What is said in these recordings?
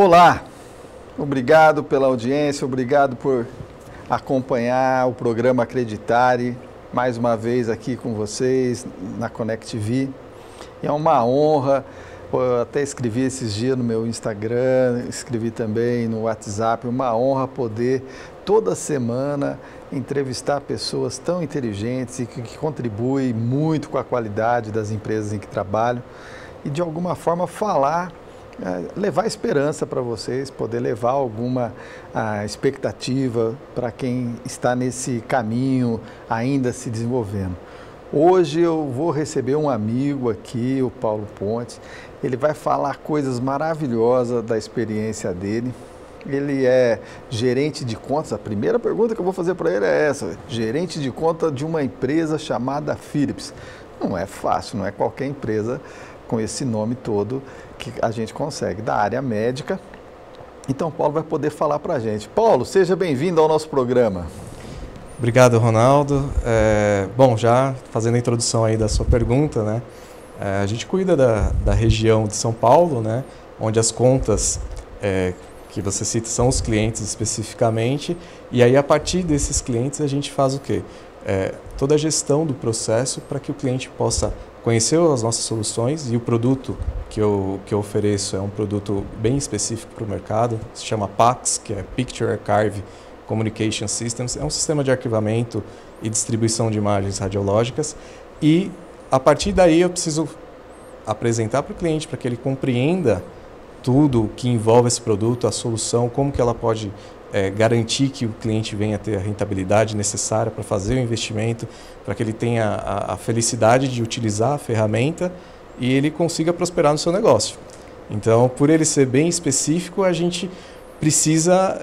Olá, obrigado pela audiência, obrigado por acompanhar o programa Acreditare, mais uma vez aqui com vocês na ConnectV. É uma honra, eu até escrevi esses dias no meu Instagram, escrevi também no WhatsApp, uma honra poder toda semana entrevistar pessoas tão inteligentes e que contribuem muito com a qualidade das empresas em que trabalham e de alguma forma falar, levar esperança para vocês, poder levar alguma expectativa para quem está nesse caminho ainda se desenvolvendo. Hoje eu vou receber um amigo aqui, o Paulo Pontes. Ele vai falar coisas maravilhosas da experiência dele. Ele é gerente de contas. A primeira pergunta que eu vou fazer para ele é essa: gerente de conta de uma empresa chamada Philips. Não é fácil, não é qualquer empresa com esse nome todo que a gente consegue, da área médica. Então o Paulo vai poder falar para a gente. Paulo, seja bem-vindo ao nosso programa. Obrigado, Ronaldo. Bom, já fazendo a introdução aí da sua pergunta, né? A gente cuida da região de São Paulo, né? Onde as contas que você cita são os clientes especificamente, e aí a partir desses clientes a gente faz o quê? Toda a gestão do processo para que o cliente possa conhecer as nossas soluções, e o produto que eu ofereço é um produto bem específico para o mercado, se chama PACS, que é Picture Archive Communication Systems, é um sistema de arquivamento e distribuição de imagens radiológicas, e a partir daí eu preciso apresentar para o cliente para que ele compreenda tudo que envolve esse produto, a solução, como que ela pode garantir que o cliente venha a ter a rentabilidade necessária para fazer o investimento, para que ele tenha a felicidade de utilizar a ferramenta e ele consiga prosperar no seu negócio. Então, por ele ser bem específico, a gente precisa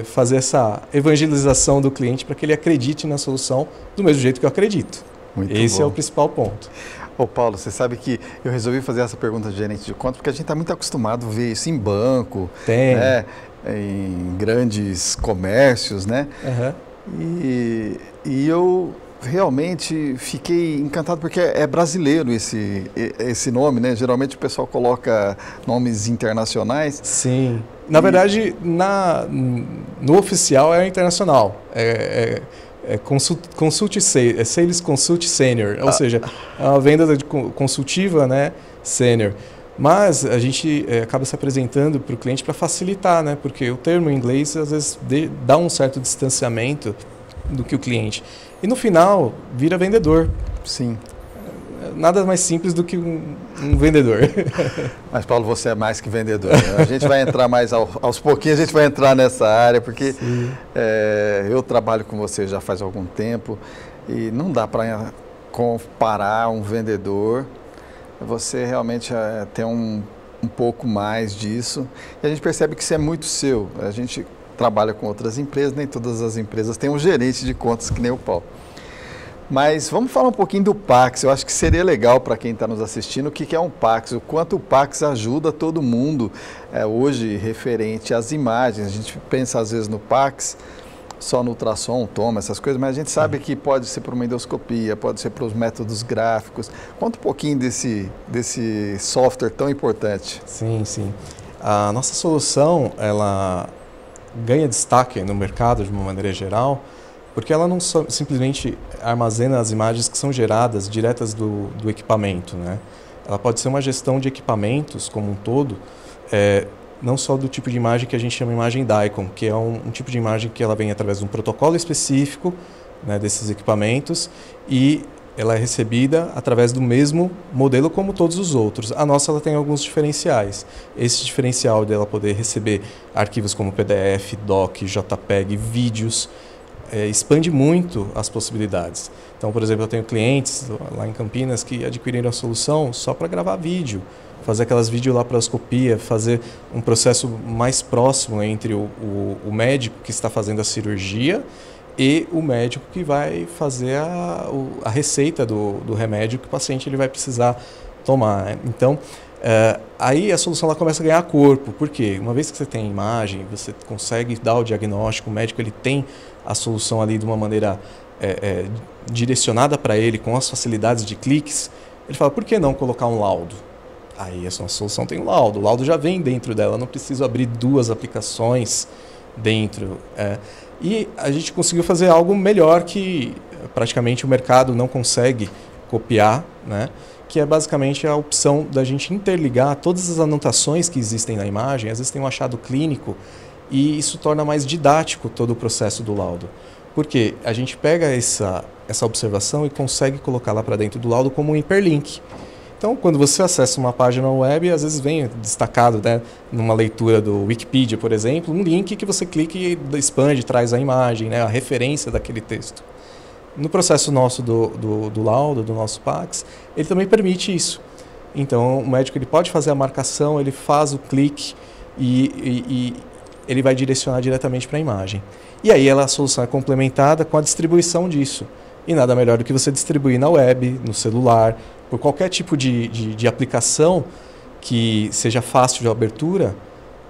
fazer essa evangelização do cliente para que ele acredite na solução do mesmo jeito que eu acredito. Esse é o principal ponto. Ô Paulo, você sabe que eu resolvi fazer essa pergunta de gerente de contas porque a gente está muito acostumado a ver isso em banco, né, em grandes comércios, né? Uhum. E eu realmente fiquei encantado porque é brasileiro esse nome, né? Geralmente o pessoal coloca nomes internacionais. Sim. Na verdade, no oficial é internacional. Sales Consult Senior, ou seja, a venda consultiva, né, sênior. Mas a gente acaba se apresentando para o cliente para facilitar, né, porque o termo em inglês às vezes dá um certo distanciamento do que o cliente. E no final, vira vendedor. Sim. Nada mais simples do que um vendedor. Mas, Paulo, você é mais que vendedor. A gente vai entrar mais aos pouquinhos, a gente vai entrar nessa área, porque eu trabalho com você já faz algum tempo e não dá para comparar um vendedor. Você realmente tem um pouco mais disso e a gente percebe que isso é muito seu. A gente trabalha com outras empresas, nem todas as empresas têm um gerente de contas que nem o Paulo. Mas vamos falar um pouquinho do PACS. Eu acho que seria legal para quem está nos assistindo o que é um PACS, o quanto o PACS ajuda todo mundo hoje referente às imagens. A gente pensa às vezes no PACS só no ultrassom, toma, essas coisas, mas a gente sabe que pode ser para uma endoscopia, pode ser para os métodos gráficos. Conta um pouquinho desse software tão importante. Sim, sim. A nossa solução, ela ganha destaque no mercado de uma maneira geral, porque ela não simplesmente armazena as imagens que são geradas diretas do equipamento, né? Ela pode ser uma gestão de equipamentos como um todo, não só do tipo de imagem que a gente chama de imagem DICOM, que é um tipo de imagem que ela vem através de um protocolo específico, né, desses equipamentos, e ela é recebida através do mesmo modelo como todos os outros. A nossa ela tem alguns diferenciais. Esse diferencial dela poder receber arquivos como PDF, DOC, JPEG, vídeos, expande muito as possibilidades. Então, por exemplo, eu tenho clientes lá em Campinas que adquiriram a solução só para gravar vídeo, fazer aquelas videolaparoscopia, fazer um processo mais próximo entre o médico que está fazendo a cirurgia e o médico que vai fazer a receita do remédio que o paciente ele vai precisar tomar. Então, aí a solução ela começa a ganhar corpo. Por quê? Uma vez que você tem a imagem, você consegue dar o diagnóstico, o médico ele tem a solução ali de uma maneira direcionada para ele, com as facilidades de cliques, ele fala, por que não colocar um laudo? Aí a sua solução tem o laudo já vem dentro dela, não preciso abrir 2 aplicações dentro. E a gente conseguiu fazer algo melhor que praticamente o mercado não consegue copiar, né? Que é basicamente a opção da gente interligar todas as anotações que existem na imagem. Às vezes tem um achado clínico e isso torna mais didático todo o processo do laudo. Porque a gente pega essa observação e consegue colocar lá para dentro do laudo como um hiperlink. Então, quando você acessa uma página web, às vezes vem destacado, né, numa leitura do Wikipedia, por exemplo, um link que você clica e expande, traz a imagem, né, a referência daquele texto. No processo nosso do laudo, do nosso PACS, ele também permite isso. Então, o médico ele pode fazer a marcação, ele faz o clique e ele vai direcionar diretamente para a imagem. E aí a solução é complementada com a distribuição disso. E nada melhor do que você distribuir na web, no celular, por qualquer tipo de aplicação que seja fácil de abertura,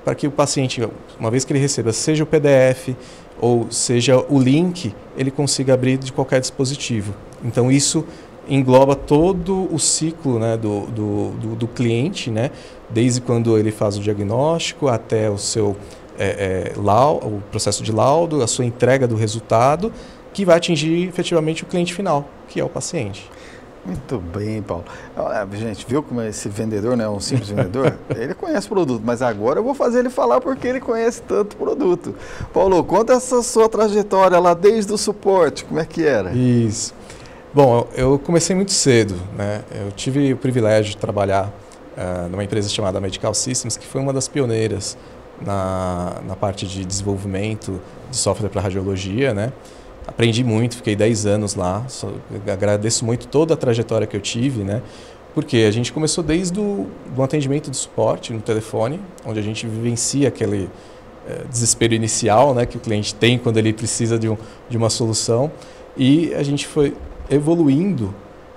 para que o paciente, uma vez que ele receba, seja o PDF ou seja o link, ele consiga abrir de qualquer dispositivo. Então isso engloba todo o ciclo, né, do cliente, né, desde quando ele faz o diagnóstico até o seu o processo de laudo, a sua entrega do resultado, que vai atingir efetivamente o cliente final, que é o paciente. Muito bem, Paulo. Gente, viu como esse vendedor, né, um simples vendedor? Ele conhece o produto, mas agora eu vou fazer ele falar porque ele conhece tanto produto. Paulo, conta essa sua trajetória lá desde o suporte, como é que era? Isso. Bom, eu comecei muito cedo, né? Eu tive o privilégio de trabalhar numa empresa chamada Medical Systems, que foi uma das pioneiras na parte de desenvolvimento de software para radiologia, né? Aprendi muito, fiquei 10 anos lá, agradeço muito toda a trajetória que eu tive, né? Porque a gente começou desde o atendimento de suporte no telefone, onde a gente vivencia aquele desespero inicial, né, que o cliente tem quando ele precisa de uma solução, e a gente foi evoluindo,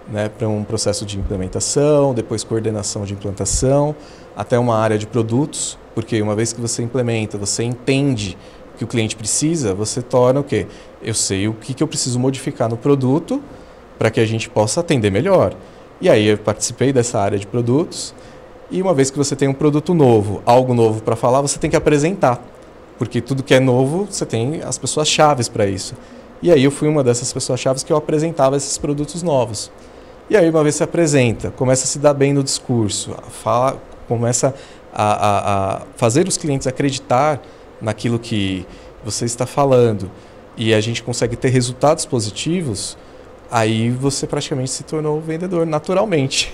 né, para um processo de implementação, depois coordenação de implantação, até uma área de produtos, porque uma vez que você implementa, você entende o que o cliente precisa, você torna o quê? Eu sei o que eu preciso modificar no produto para que a gente possa atender melhor. E aí eu participei dessa área de produtos e uma vez que você tem um produto novo, algo novo para falar, você tem que apresentar. Porque tudo que é novo, você tem as pessoas chaves para isso. E aí eu fui uma dessas pessoas chaves que eu apresentava esses produtos novos. E aí uma vez você apresenta, começa a se dar bem no discurso, começa a fazer os clientes acreditar naquilo que você está falando e a gente consegue ter resultados positivos, aí você praticamente se tornou vendedor naturalmente.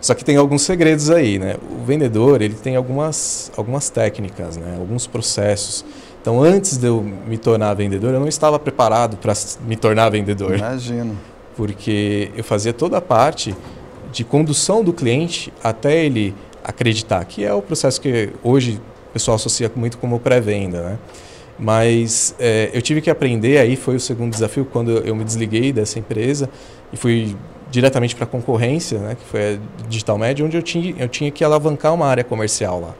Só que tem alguns segredos aí, né? O vendedor, ele tem algumas técnicas, né? Alguns processos. Então, antes de eu me tornar vendedor, eu não estava preparado para me tornar vendedor. Imagino. Porque eu fazia toda a parte de condução do cliente até ele acreditar, que é o processo que hoje o pessoal associa muito como pré-venda, né? Mas eu tive que aprender, aí foi o segundo desafio, quando eu me desliguei dessa empresa e fui diretamente para a concorrência, né, que foi a Digital Media, onde eu tinha que alavancar uma área comercial lá.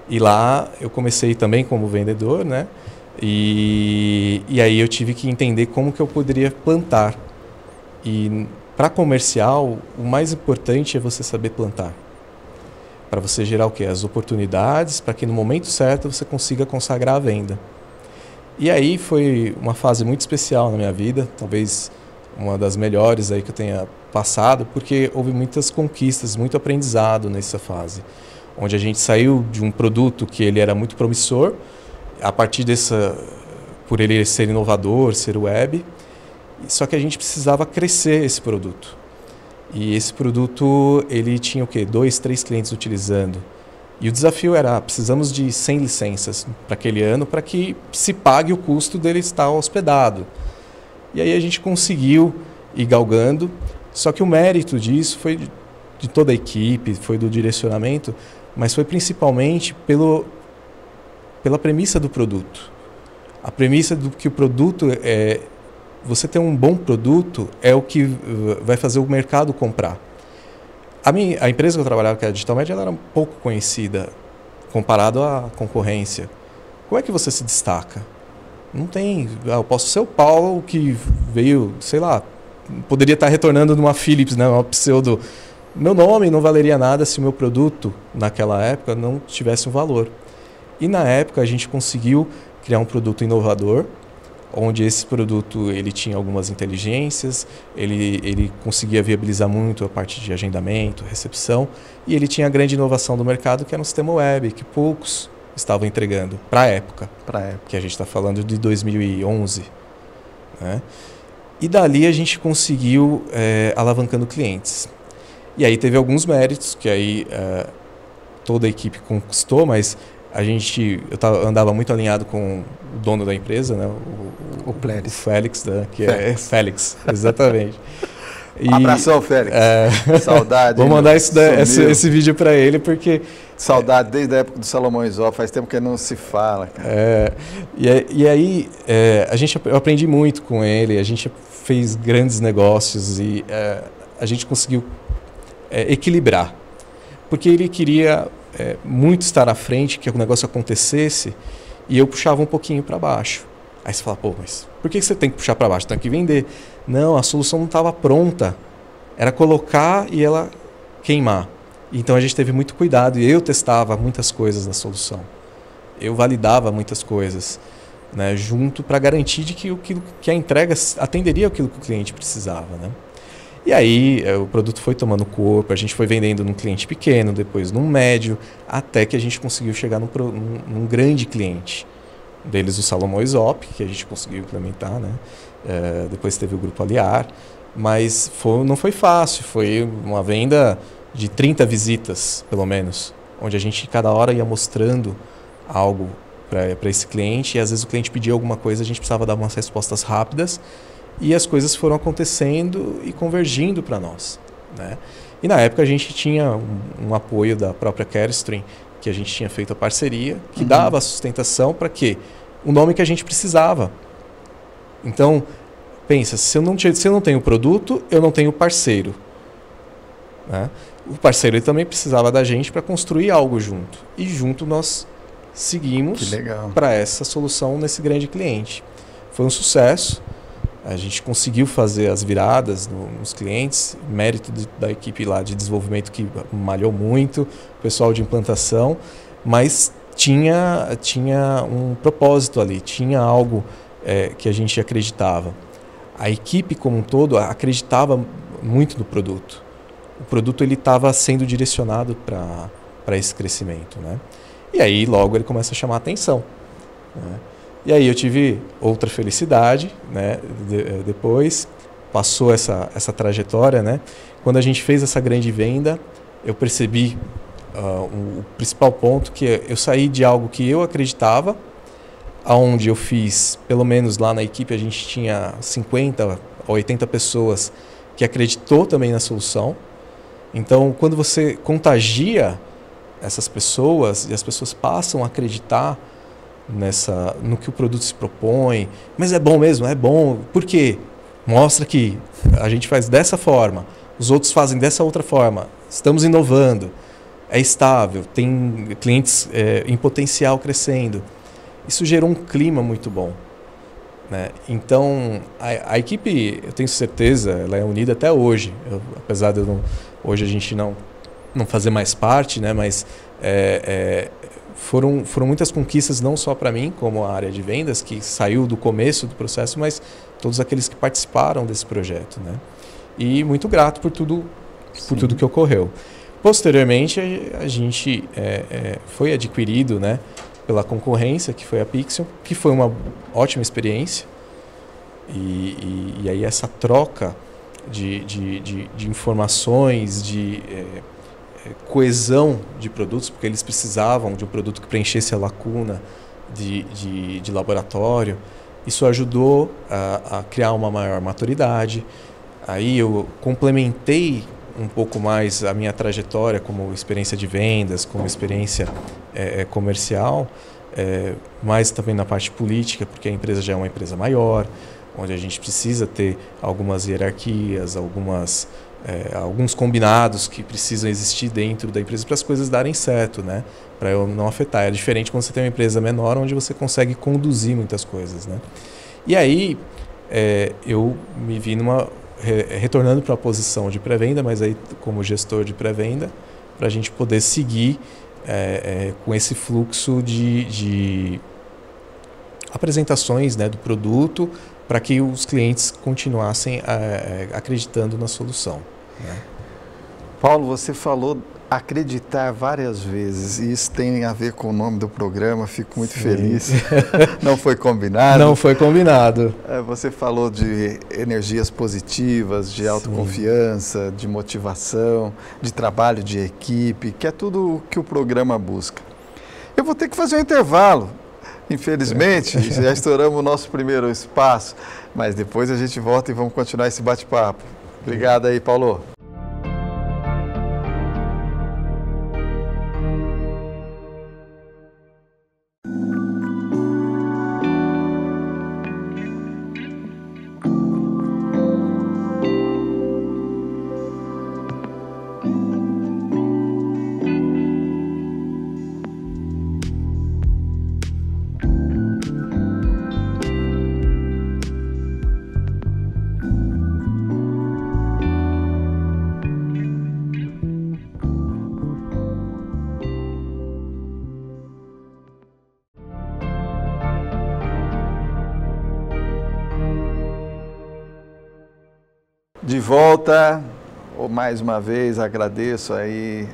E lá eu comecei também como vendedor, né? E aí eu tive que entender como que eu poderia plantar. E para comercial, o mais importante é você saber plantar. Para você gerar o quê? As oportunidades, para que no momento certo você consiga consagrar a venda. E aí foi uma fase muito especial na minha vida, talvez uma das melhores aí que eu tenha passado, porque houve muitas conquistas, muito aprendizado nessa fase, onde a gente saiu de um produto que ele era muito promissor, a partir por ele ser inovador, ser web, só que a gente precisava crescer esse produto. E esse produto, ele tinha o quê? 2, 3 clientes utilizando. E o desafio era, precisamos de 100 licenças para aquele ano para que se pague o custo dele estar hospedado. E aí a gente conseguiu ir galgando, só que o mérito disso foi de toda a equipe, foi do direcionamento, mas foi principalmente pela premissa do produto. A premissa do que o produto é... Você ter um bom produto é o que vai fazer o mercado comprar. A empresa que eu trabalhava, que era a Digital Media, ela era um pouco conhecida comparado à concorrência. Como é que você se destaca? Não tem... Eu posso ser o Paulo que veio, sei lá, poderia estar retornando numa Philips, né, uma pseudo meu nome não valeria nada se o meu produto, naquela época, não tivesse um valor. E na época a gente conseguiu criar um produto inovador, onde esse produto ele tinha algumas inteligências, ele conseguia viabilizar muito a parte de agendamento, recepção, e ele tinha a grande inovação do mercado, que era um sistema web, que poucos estavam entregando para a época, que a gente está falando de 2011. Né? E dali a gente conseguiu alavancando clientes. E aí teve alguns méritos, que aí toda a equipe conquistou, mas eu andava muito alinhado com o dono da empresa, né? O Félix, né? É Félix, exatamente. Abração, Félix. Saudade. Vou mandar esse vídeo para ele, porque... Saudade desde a época do Salomão Isola, faz tempo que não se fala, cara. E aí, eu aprendi muito com ele, a gente fez grandes negócios e a gente conseguiu equilibrar. Porque ele queria muito estar à frente, que o negócio acontecesse, e eu puxava um pouquinho para baixo. Aí você fala, pô, mas por que você tem que puxar para baixo? Tem que vender. Não, a solução não estava pronta. Era colocar e ela queimar. Então a gente teve muito cuidado e eu testava muitas coisas na solução. Eu validava muitas coisas, né, junto para garantir de que a entrega atenderia aquilo que o cliente precisava, né? E aí o produto foi tomando corpo, a gente foi vendendo num cliente pequeno, depois num médio, até que a gente conseguiu chegar num grande cliente. Deles o Salomão Isop, que a gente conseguiu implementar, né? Depois teve o Grupo Aliar, mas não foi fácil, foi uma venda de 30 visitas, pelo menos, onde a gente cada hora ia mostrando algo para esse cliente, e às vezes o cliente pedia alguma coisa, a gente precisava dar umas respostas rápidas, e as coisas foram acontecendo e convergindo para nós, né? E na época a gente tinha um apoio da própria Carestream, que a gente tinha feito a parceria, que dava sustentação para quê? O nome que a gente precisava. Então, pensa, se eu não tenho produto, eu não tenho parceiro. Né? O parceiro ele também precisava da gente para construir algo junto. E junto nós seguimos para essa solução nesse grande cliente. Foi um sucesso. A gente conseguiu fazer as viradas nos clientes, mérito da equipe lá de desenvolvimento que malhou muito, o pessoal de implantação, mas tinha um propósito ali, tinha algo que a gente acreditava. A equipe como um todo acreditava muito no produto. O produto ele estava sendo direcionado para esse crescimento, né? E aí logo ele começa a chamar a atenção, né? E aí eu tive outra felicidade, né? Depois passou essa trajetória, né? Quando a gente fez essa grande venda, eu percebi o principal ponto, que eu saí de algo que eu acreditava, aonde eu fiz, pelo menos lá na equipe, a gente tinha 50 a 80 pessoas que acreditou também na solução. Então, quando você contagia essas pessoas e as pessoas passam a acreditar no que o produto se propõe, mas é bom mesmo, é bom, por quê? Mostra que a gente faz dessa forma, os outros fazem dessa outra forma, estamos inovando, é estável, tem clientes em potencial crescendo. Isso gerou um clima muito bom, né? Então, a equipe, eu tenho certeza, ela é unida até hoje, apesar de hoje a gente não fazer mais parte, né? Mas foram muitas conquistas, não só para mim, como a área de vendas, que saiu do começo do processo, mas todos aqueles que participaram desse projeto, né? E muito grato por tudo que ocorreu. Posteriormente, a gente foi adquirido, né, pela concorrência, que foi a Pixion, que foi uma ótima experiência. E aí essa troca de informações, de coesão de produtos, porque eles precisavam de um produto que preenchesse a lacuna de laboratório. Isso ajudou a criar uma maior maturidade. Aí eu complementei um pouco mais a minha trajetória como experiência de vendas, como experiência comercial, mas também na parte política, porque a empresa já é uma empresa maior, onde a gente precisa ter algumas hierarquias, alguns combinados que precisam existir dentro da empresa para as coisas darem certo, né? Para eu não afetar. É diferente quando você tem uma empresa menor, onde você consegue conduzir muitas coisas, né? E aí eu me vi retornando para a posição de pré-venda, mas aí como gestor de pré-venda, para a gente poder seguir com esse fluxo de apresentações, né, do produto, para que os clientes continuassem acreditando na solução, né? Paulo, você falou acreditar várias vezes, e isso tem a ver com o nome do programa, fico muito feliz. Não foi combinado? Não foi combinado. Você falou de energias positivas, de autoconfiança, de motivação, de trabalho de equipe, que é tudo o que o programa busca. Eu vou ter que fazer um intervalo. Infelizmente, já estouramos o nosso primeiro espaço, mas depois a gente volta e vamos continuar esse bate-papo. Obrigado aí, Paulo. De volta, mais uma vez agradeço aí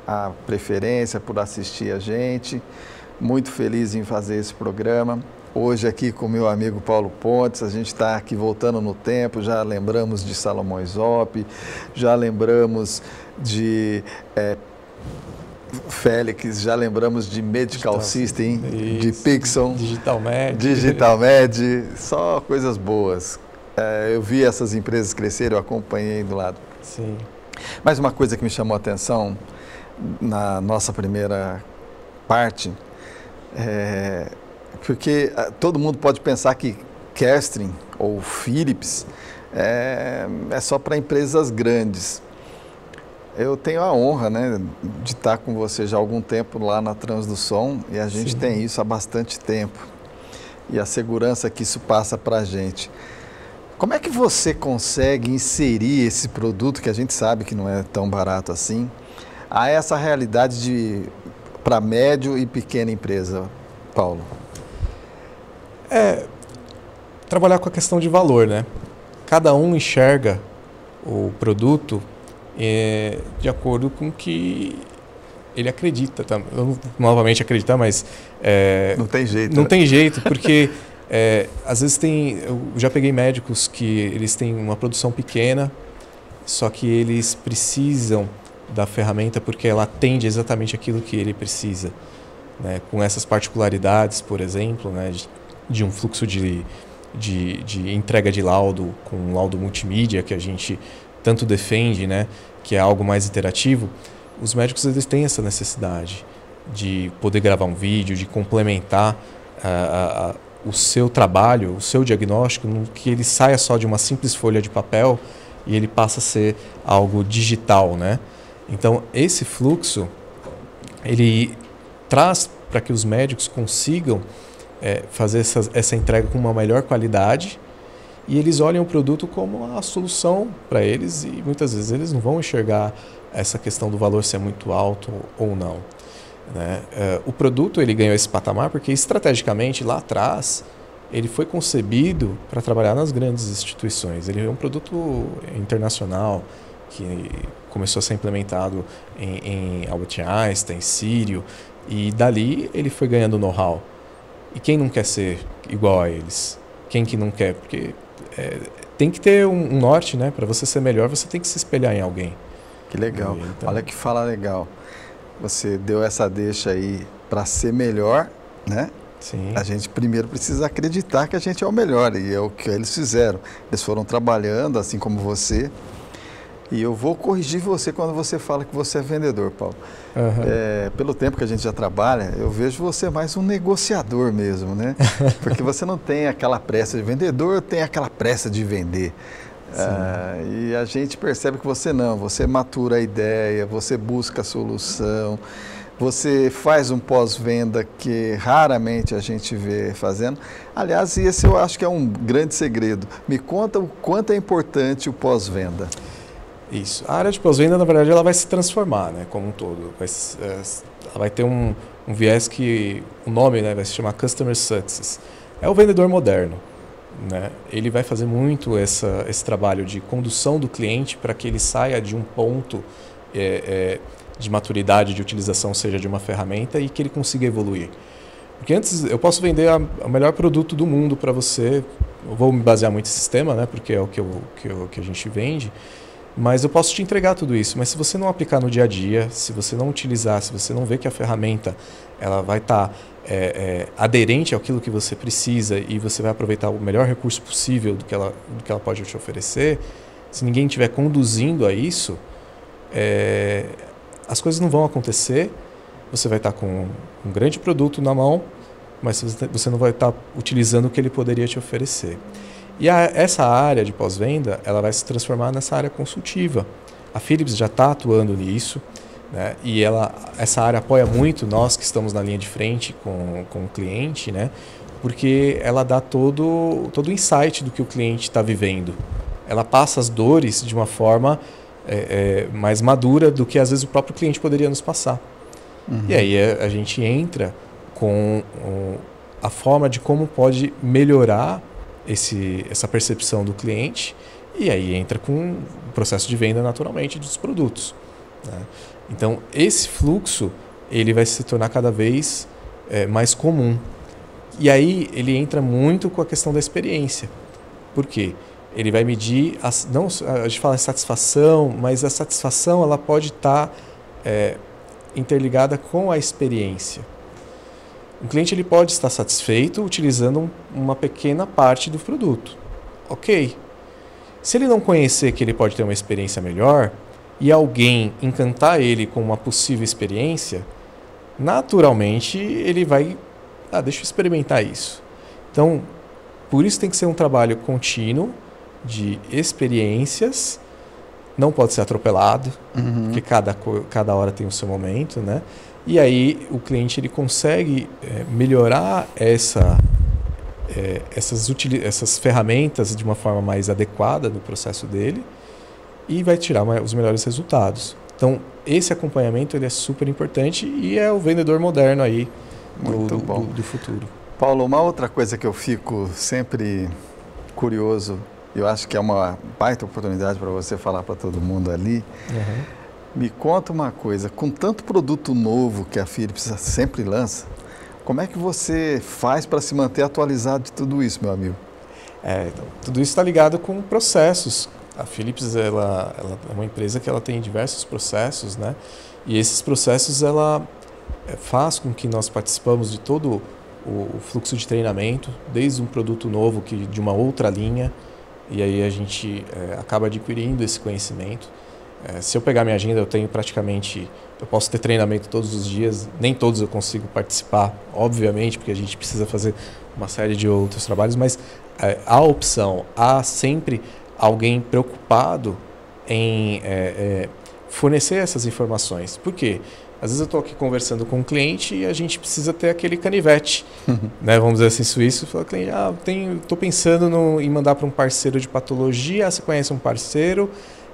a preferência por assistir a gente, muito feliz em fazer esse programa. Hoje aqui com meu amigo Paulo Pontes, a gente está aqui voltando no tempo, já lembramos de Salomão Zop, já lembramos de Félix, já lembramos de Medical System, de Pixon, Digital Med, só coisas boas. Eu vi essas empresas crescerem, eu acompanhei do lado. Sim. Mas uma coisa que me chamou a atenção na nossa primeira parte, porque todo mundo pode pensar que Kerstin ou Philips é só para empresas grandes. Eu tenho a honra, né, de estar com você já há algum tempo lá na Transdução, e a gente tem isso há bastante tempo. E a segurança que isso passa para a gente. Como é que você consegue inserir esse produto, que a gente sabe que não é tão barato assim, a essa realidade para médio e pequena empresa, Paulo? Trabalhar com a questão de valor, né? Cada um enxerga o produto de acordo com o que ele acredita. Tá? Eu não novamente acreditar, mas... não tem jeito. Não tem jeito, porque... às vezes eu já peguei médicos que eles têm uma produção pequena, só que eles precisam da ferramenta porque ela atende exatamente aquilo que ele precisa, né? Com essas particularidades, por exemplo, né? de um fluxo de entrega de laudo com um laudo multimídia que a gente tanto defende, né? Que é algo mais interativo. Os médicos eles têm essa necessidade de poder gravar um vídeo, de complementar o seu trabalho, o seu diagnóstico, que ele saia só de uma simples folha de papel e ele passa a ser algo digital, né? Então, esse fluxo, ele traz para que os médicos consigam fazer essa entrega com uma melhor qualidade e eles olham o produto como a solução para eles e muitas vezes eles não vão enxergar essa questão do valor ser muito alto ou não. Né? O produto ele ganhou esse patamar porque estrategicamente lá atrás ele foi concebido para trabalhar nas grandes instituições. Ele é um produto internacional que começou a ser implementado em Albert Einstein, Sírio, e dali ele foi ganhando know-how. E quem não quer ser igual a eles? Quem que não quer? Porque tem que ter um norte, né? Para você ser melhor, você tem que se espelhar em alguém. Que legal. Então... Olha que fala legal. Você deu essa deixa aí para ser melhor, né? Sim. A gente primeiro precisa acreditar que a gente é o melhor, e é o que eles fizeram. Eles foram trabalhando, assim como você. E eu vou corrigir você quando você fala que você é vendedor, Paulo. Uhum. Pelo tempo que a gente já trabalha, eu vejo você mais um negociador mesmo, né? Porque você não tem aquela pressa de vendedor, tem aquela pressa de vender. E a gente percebe que você não, você matura a ideia, você busca a solução, Você faz um pós-venda que raramente a gente vê fazendo. Aliás, esse eu acho que é um grande segredo. Me conta o quanto é importante o pós-venda. Isso. A área de pós-venda, na verdade, ela vai se transformar, né, como um todo. Ela vai ter um viés que o nome, né, vai se chamar Customer Success. É o vendedor moderno, né? Ele vai fazer muito esse trabalho de condução do cliente para que ele saia de um ponto de maturidade de utilização, seja de uma ferramenta, e que ele consiga evoluir. Porque antes eu posso vender o melhor produto do mundo para você, eu vou me basear muito em sistema, né, porque é o que a gente vende, mas eu posso te entregar tudo isso. Mas se você não aplicar no dia a dia, se você não utilizar, se você não ver que a ferramenta ela vai estar aderente àquilo que você precisa e você vai aproveitar o melhor recurso possível do que ela pode te oferecer, se ninguém estiver conduzindo a isso, as coisas não vão acontecer. Você vai estar com um grande produto na mão, mas você não vai estar utilizando o que ele poderia te oferecer. E essa área de pós-venda, ela vai se transformar nessa área consultiva. A Philips já está atuando nisso, né? E essa área apoia muito nós que estamos na linha de frente com o cliente, né? Porque ela dá todo o insight do que o cliente está vivendo. Ela passa as dores de uma forma mais madura do que às vezes o próprio cliente poderia nos passar. Uhum. E aí a gente entra com a forma de como pode melhorar essa percepção do cliente, e aí entra com o processo de venda naturalmente dos produtos, né? Então esse fluxo ele vai se tornar cada vez mais comum, e aí ele entra muito com a questão da experiência. Por quê? Ele vai medir, não, a gente fala satisfação, mas a satisfação ela pode estar interligada com a experiência. O cliente ele pode estar satisfeito utilizando uma pequena parte do produto. Ok. Se ele não conhecer que ele pode ter uma experiência melhor e alguém encantar ele com uma possível experiência, naturalmente ele vai, deixa eu experimentar isso. Então, por isso tem que ser um trabalho contínuo de experiências, não pode ser atropelado, porque cada hora tem o seu momento, né? E aí o cliente ele consegue melhorar essas ferramentas de uma forma mais adequada no processo dele e vai tirar os melhores resultados. Então, esse acompanhamento ele é super importante e é o vendedor moderno aí do futuro. Paulo, uma outra coisa que eu fico sempre curioso, eu acho que é uma baita oportunidade para você falar para todo mundo ali. Uhum. Me conta uma coisa, com tanto produto novo que a Philips sempre lança, como é que você faz para se manter atualizado de tudo isso, meu amigo? Então, tudo isso está ligado com processos. A Philips ela é uma empresa que ela tem diversos processos, né? E esses processos ela faz com que nós participamos de todo o fluxo de treinamento, desde um produto novo de uma outra linha, e aí a gente acaba adquirindo esse conhecimento. Se eu pegar minha agenda, eu posso ter treinamento todos os dias, nem todos eu consigo participar, obviamente, porque a gente precisa fazer uma série de outros trabalhos, mas há opção, há sempre alguém preocupado em fornecer essas informações. Por quê? Às vezes eu estou aqui conversando com um cliente e a gente precisa ter aquele canivete, né? Vamos dizer assim, suíço. Fala, cliente, estou pensando em mandar para um parceiro de patologia, você conhece um parceiro?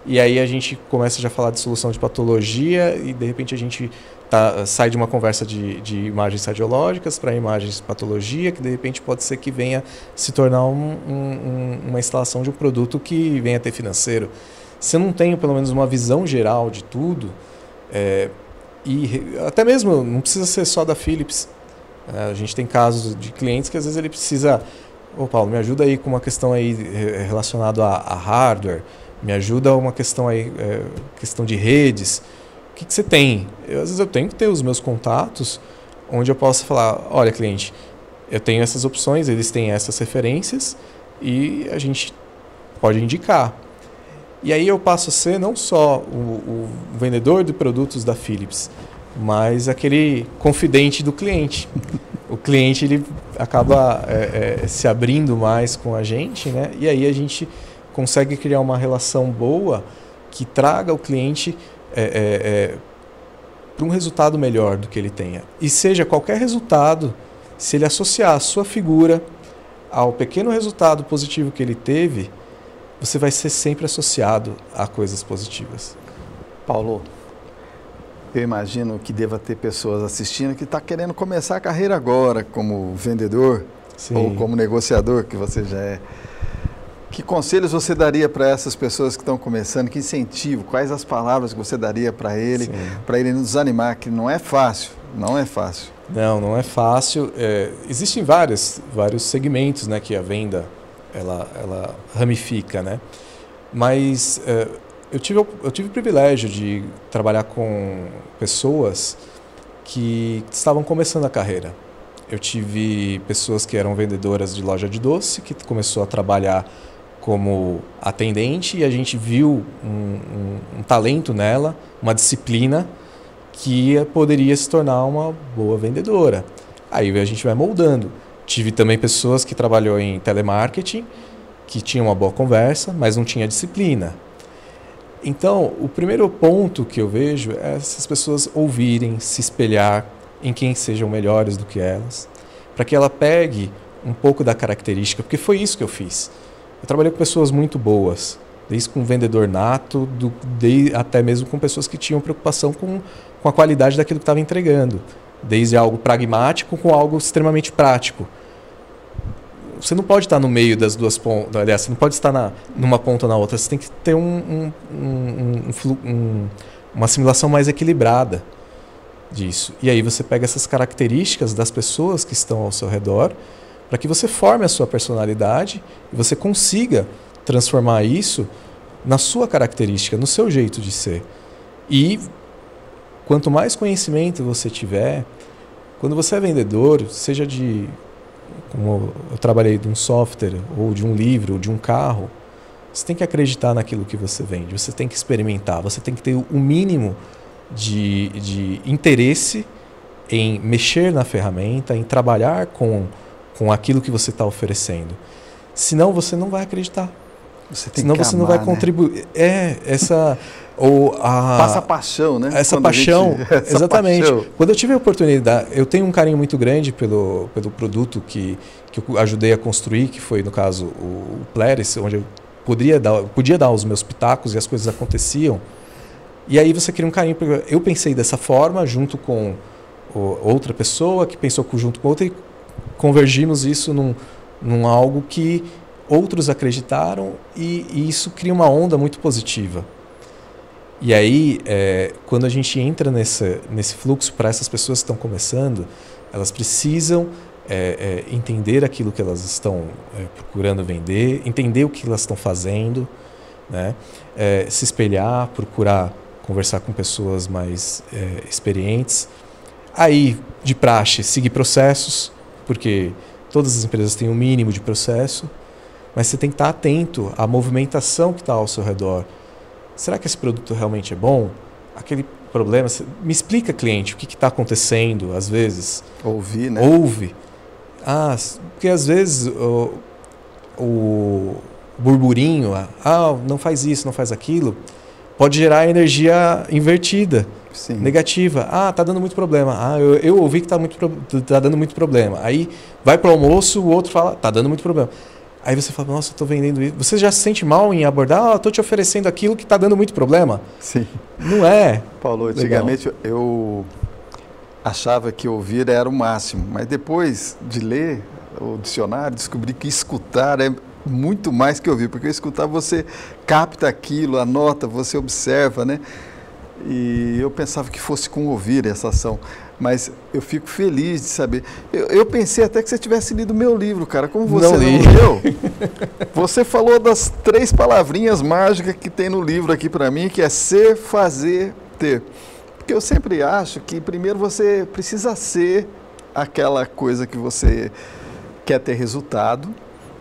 E aí a gente começa já a falar de solução de patologia e de repente a gente sai de uma conversa de imagens radiológicas para imagens de patologia, que de repente pode ser que venha se tornar uma instalação de um produto que venha a ter financeiro. Se eu não tenho pelo menos uma visão geral de tudo, e até mesmo não precisa ser só da Philips, a gente tem casos de clientes que às vezes ele precisa, Paulo, me ajuda aí com uma questão aí relacionada a hardware, me ajuda uma questão aí, questão de redes. O que você tem? Às vezes eu tenho que ter os meus contatos onde eu posso falar, olha cliente, eu tenho essas opções, eles têm essas referências e a gente pode indicar. E aí eu passo a ser não só o vendedor de produtos da Philips, mas aquele confidente do cliente. O cliente ele acaba se abrindo mais com a gente, né? E aí a gente consegue criar uma relação boa que traga o cliente para um resultado melhor do que ele tenha. E seja qualquer resultado, se ele associar a sua figura ao pequeno resultado positivo que ele teve, você vai ser sempre associado a coisas positivas. Paulo, eu imagino que deva ter pessoas assistindo que estão querendo começar a carreira agora como vendedor. Sim. Ou como negociador, que você já é. Que conselhos você daria para essas pessoas que estão começando? Que incentivo? Quais as palavras que você daria para ele nos desanimar? Que não é fácil, não é fácil. Não é fácil. Existem vários segmentos, né, que a venda ela ramifica, né? Mas eu tive o privilégio de trabalhar com pessoas que estavam começando a carreira. Eu tive pessoas que eram vendedoras de loja de doce, que começou a trabalhar como atendente e a gente viu um talento nela, uma disciplina que poderia se tornar uma boa vendedora. Aí a gente vai moldando. Tive também pessoas que trabalhou em telemarketing, que tinham uma boa conversa, mas não tinha disciplina. Então, o primeiro ponto que eu vejo é essas pessoas ouvirem, se espelhar em quem sejam melhores do que elas, para que ela pegue um pouco da característica, porque foi isso que eu fiz. Eu trabalhei com pessoas muito boas, desde com um vendedor nato, até mesmo com pessoas que tinham preocupação com a qualidade daquilo que estava entregando, desde algo pragmático com algo extremamente prático. Você não pode estar no meio das duas pontas, aliás, você não pode estar numa ponta ou na outra, você tem que ter uma simulação mais equilibrada disso. E aí você pega essas características das pessoas que estão ao seu redor para que você forme a sua personalidade e você consiga transformar isso na sua característica, no seu jeito de ser. E quanto mais conhecimento você tiver, quando você é vendedor, seja como eu trabalhei de um software, ou de um livro, ou de um carro, você tem que acreditar naquilo que você vende, você tem que experimentar, você tem que ter o mínimo de interesse em mexer na ferramenta, em trabalhar com aquilo que você está oferecendo. Senão você não vai acreditar. Senão você não vai contribuir. Né? Passa a paixão, né? Essa paixão, exatamente. Paixão. Quando eu tive a oportunidade, eu tenho um carinho muito grande pelo produto que eu ajudei a construir, que foi, no caso, o Pleris, onde eu podia dar os meus pitacos e as coisas aconteciam. E aí você cria um carinho. Eu pensei dessa forma, junto com outra pessoa, que pensou junto com outra, e convergimos isso num algo que outros acreditaram, e isso cria uma onda muito positiva. E aí, quando a gente entra nesse fluxo, para essas pessoas que estão começando, elas precisam entender aquilo que elas estão procurando vender, entender o que elas estão fazendo, né? Se espelhar, procurar conversar com pessoas mais experientes. Aí, de praxe, seguir processos, porque todas as empresas têm um mínimo de processo, mas você tem que estar atento à movimentação que está ao seu redor. Será que esse produto realmente é bom? Aquele problema... Me explica, cliente, o que está acontecendo, às vezes. Ouvir, né? Ouve. Porque às vezes o burburinho, não faz isso, não faz aquilo, pode gerar energia invertida. Sim. Negativa. Tá dando muito problema. Eu ouvi que tá dando muito problema. Aí vai para o almoço, o outro fala, tá dando muito problema. Aí você fala, nossa, eu estou vendendo isso. Você já se sente mal em abordar? Estou te oferecendo aquilo que está dando muito problema? Sim. Não é. Paulo, antigamente eu achava que ouvir era o máximo, mas depois de ler o dicionário, descobri que escutar é muito mais que ouvir, porque escutar você capta aquilo, anota, você observa, né? E eu pensava que fosse com ouvir essa ação, mas eu fico feliz de saber. Eu pensei até que você tivesse lido meu livro, cara. Como você não leu, você falou das 3 palavrinhas mágicas que tem no livro aqui para mim, que é ser, fazer, ter. Porque eu sempre acho que primeiro você precisa ser aquela coisa que você quer ter resultado,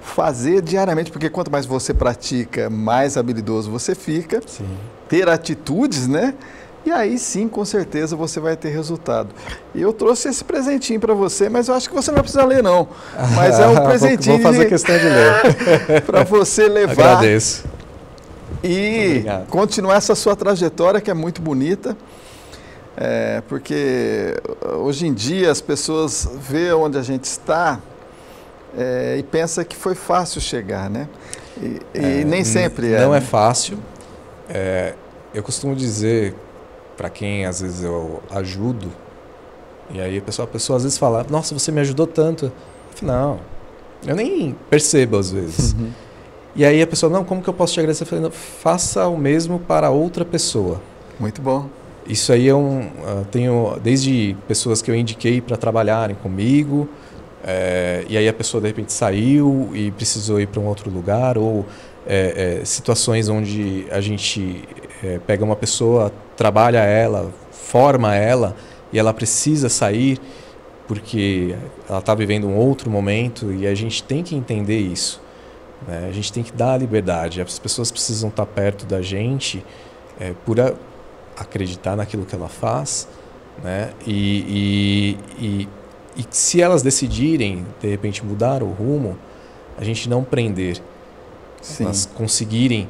fazer diariamente, porque quanto mais você pratica, mais habilidoso você fica. Sim. Ter atitudes, né? E aí sim, com certeza, você vai ter resultado. E eu trouxe esse presentinho para você, mas eu acho que você não vai precisar ler, não. Mas é um presentinho... Vou fazer questão de ler. Para você levar. Agradeço. E continuar essa sua trajetória, que é muito bonita. Porque hoje em dia as pessoas veem onde a gente está e pensam que foi fácil chegar, né? E nem sempre Não né? é fácil. Eu costumo dizer para quem às vezes eu ajudo, e aí a pessoa às vezes fala, nossa, você me ajudou tanto. Eu falo, não, eu nem percebo às vezes. Uhum. E aí a pessoa, não, como que eu posso te agradecer? Eu falei, não, faça o mesmo para outra pessoa. Muito bom. Isso aí tenho desde pessoas que eu indiquei para trabalharem comigo, e aí a pessoa de repente saiu e precisou ir para um outro lugar, ou situações onde a gente pega uma pessoa, trabalha ela, forma ela, e ela precisa sair porque ela está vivendo um outro momento, e a gente tem que entender isso, né? A gente tem que dar a liberdade. As pessoas precisam estar perto da gente por acreditar naquilo que ela faz, né? E se elas decidirem, de repente, mudar o rumo, a gente não prender. Sim. Elas conseguirem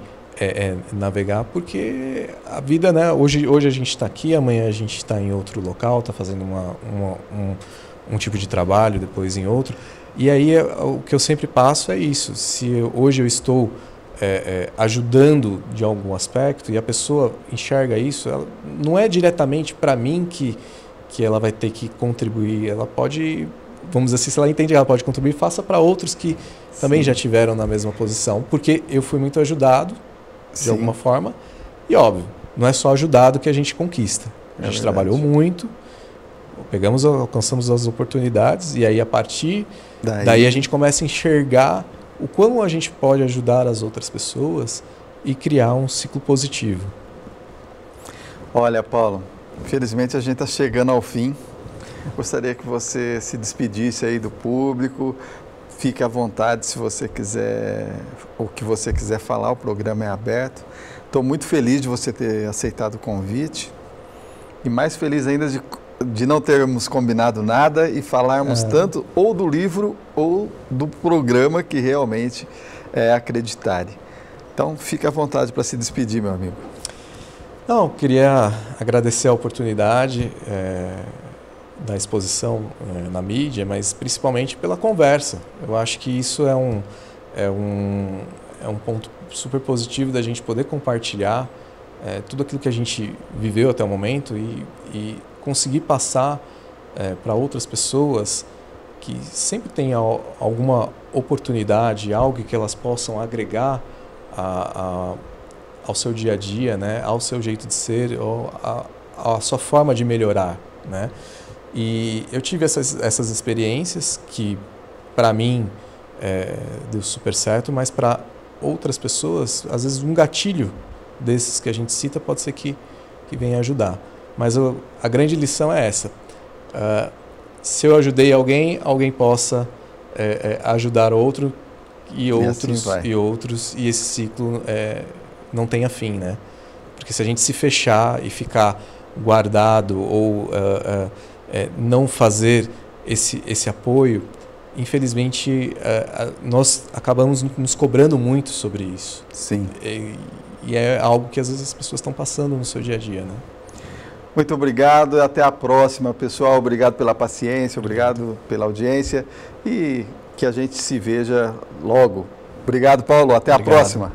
navegar, porque a vida, né? Hoje a gente está aqui, amanhã a gente está em outro local, está fazendo um tipo de trabalho, depois em outro. E aí o que eu sempre passo é isso. Se hoje eu estou ajudando de algum aspecto e a pessoa enxerga isso, ela, não é diretamente para mim que ela vai ter que contribuir. Ela pode, vamos dizer assim, se ela entende que ela pode contribuir, faça para outros que também já tiveram na mesma posição, porque eu fui muito ajudado de alguma forma, e óbvio, não é só ajudado que a gente conquista. A gente trabalhou muito, alcançamos as oportunidades, e aí a partir daí a gente começa a enxergar o como a gente pode ajudar as outras pessoas e criar um ciclo positivo. Olha, Paulo, infelizmente a gente está chegando ao fim. Gostaria que você se despedisse aí do público. Fique à vontade se você quiser, o que você quiser falar, o programa é aberto. Estou muito feliz de você ter aceitado o convite e mais feliz ainda de não termos combinado nada e falarmos tanto ou do livro ou do programa que realmente é Acreditare. Então, fique à vontade para se despedir, meu amigo. Não, queria agradecer a oportunidade da exposição na mídia, mas principalmente pela conversa. Eu acho que isso é um ponto super positivo da gente poder compartilhar tudo aquilo que a gente viveu até o momento e conseguir passar para outras pessoas que sempre têm alguma oportunidade, algo que elas possam agregar ao seu dia a dia, né? Ao seu jeito de ser, ou à sua forma de melhorar, né? E eu tive essas experiências que, para mim, deu super certo, mas para outras pessoas, às vezes um gatilho desses que a gente cita pode ser que venha ajudar. Mas a grande lição é essa. Se eu ajudei alguém possa ajudar outro e outros e outros, e esse ciclo não tenha fim, né? Porque se a gente se fechar e ficar guardado ou não fazer esse apoio, infelizmente nós acabamos nos cobrando muito sobre isso. Sim. E é algo que às vezes as pessoas estão passando no seu dia a dia, né? Muito obrigado, até a próxima, pessoal. Obrigado pela paciência, obrigado pela audiência e que a gente se veja logo. Obrigado, Paulo. Até a próxima.